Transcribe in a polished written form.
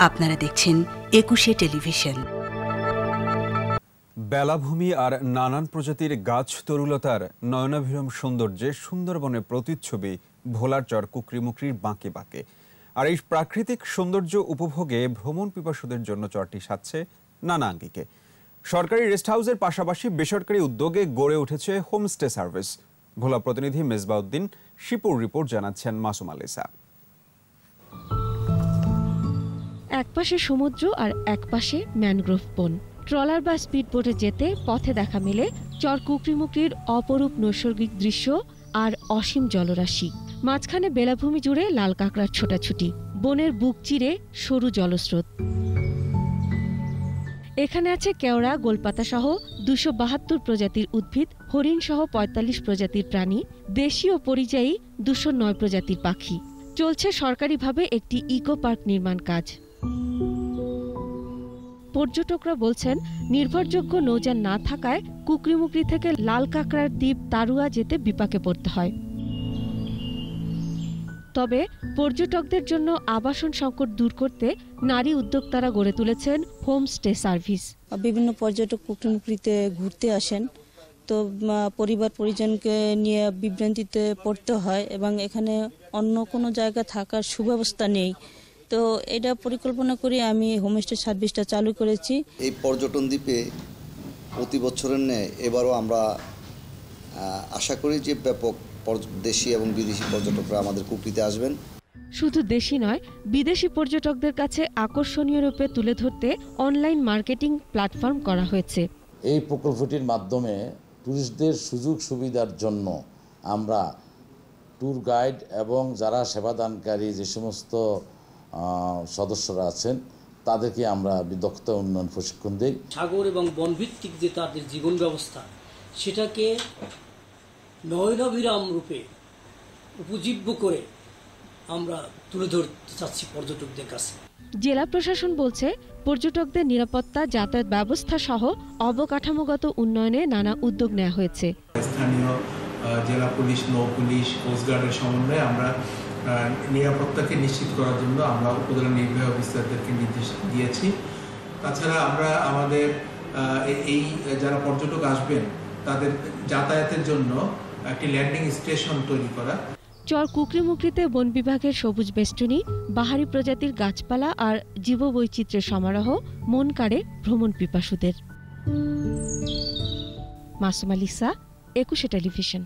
আপনারা দেখছেন একুশে টেলিভিশন। বেলাভূমি আর নানান প্রজাতির গাছ তরুলতার নয়নাভিরাম সৌন্দর্যে সুন্দরবনের প্রতিচ্ছবি ভোলার চর কুকরিমুকরির বাঁকে বাঁকে। আর এই প্রাকৃতিক সৌন্দর্য উপভোগে ভ্রমণ পিপাসুদের জন্য চরটি সাজছে নানা আঙ্গিকে। সরকারি রেস্ট হাউসের পাশাপাশি বেসরকারি উদ্যোগে গড়ে উঠেছে হোমস্টে সার্ভিস। ভোলা প্রতিনিধি মেজবাউদ্দিন শিপুর রিপোর্ট জানাচ্ছেন মাসুম আলিসা। একপাশে সমুদ্র আর একপাশে ম্যানগ্রোভ বন। ট্রলার বা স্পিডবোটে যেতে পথে দেখা মেলে চর কুকরিমুকরির অপরূপ নৈসর্গিক দৃশ্য আর অসীম জলরাশি। মাঝখানে বেলাভূমি জুড়ে লাল কাঁকড়ার ছোটাছুটি, বনের বুক চিরে সরু জলস্রোত। এখানে আছে কেওড়া, গোলপাতা সহ ২৭২ প্রজাতির উদ্ভিদ, হরিণ সহ ৪৫ প্রজাতির প্রাণী, দেশি ও পরিযায়ী ২০৯ প্রজাতির পাখি। চলছে সরকারিভাবে একটি ইকো পার্ক নির্মাণ কাজ। পর্যটকরা বলছেন, নির্ভরযোগ্য নৌযান না থাকায় কুকরিমুকরি থেকে লাল কাঁকড়ার দ্বীপ তারুয়া যেতে বিপাকে পড়তে হয়। তবে পর্যটকদের জন্য আবাসন সংকট দূর করতে নারী উদ্যোক্তারা গড়ে তুলেছেন হোমস্টে সার্ভিস। বিভিন্ন পর্যটক কুকরিমুকরিতে ঘুরতে আসেন, তো পরিবার পরিজনকে নিয়ে বিভ্রান্তিতে পড়তে হয় এবং এখানে অন্য কোনো জায়গা থাকার সুব্যবস্থা নেই। তো এটা পরিকল্পনা করে আমি হোমস্টে সার্ভিসটা চালু করেছি। এই পর্যটন দ্বীপে প্রতি বছরের ন্যায় এবারও আমরা আশা করি যে ব্যাপক দেশি এবং বিদেশি পর্যটকরা আমাদের কুকরিতে আসবেন। শুধু দেশি নয়, বিদেশি পর্যটকদের কাছে আকর্ষণীয় রূপে তুলে ধরতে অনলাইন মার্কেটিং প্ল্যাটফর্ম করা হয়েছে। এই প্রকল্পটির মাধ্যমে টুরিস্টদের সুযোগ সুবিধার জন্য আমরা ট্যুর গাইড এবং যারা সেবাদানকারী যে সমস্ত সদস্যরা আছেন তাদেরকে আমরা দক্ষতা উন্নয়ন প্রশিক্ষণ দিই। সাগর এবং বনভিত্তিক যে তাদের জীবন ব্যবস্থা, সেটাকে নয়নাভিরাম রূপে উপজীব্য করে আমরা তুলে ধরতে চাচ্ছি পর্যটকদের কাছে। জেলা প্রশাসন বলছে, পর্যটকদের নিরাপত্তা, যাতায়াত ব্যবস্থা সহ অবকাঠামোগত উন্নয়নে নানা উদ্যোগ নেওয়া হয়েছে। স্থানীয় জেলা পুলিশ, নৌ পুলিশ, কোস্টগার্ডের সমন্বয়ে আমরা নিরাপত্তাকে নিশ্চিত করার জন্য আমরা উপজেলা নির্বাহী অফিসারদেরকে নির্দেশ দিয়েছি। তাছাড়া আমরা আমাদের এই যারা পর্যটক আসবেন তাদের যাতায়াতের জন্য একটি ল্যান্ডিং স্টেশন তৈরি করা। চর কুকরিমুকরিতে বন বিভাগের সবুজ বেষ্টনী, বাহারি প্রজাতির গাছপালা আর জীববৈচিত্র্যের সমারোহ মন কাড়ে ভ্রমণ পিপাসুদের। মাসুম আলিসা, একুশে টেলিভিশন।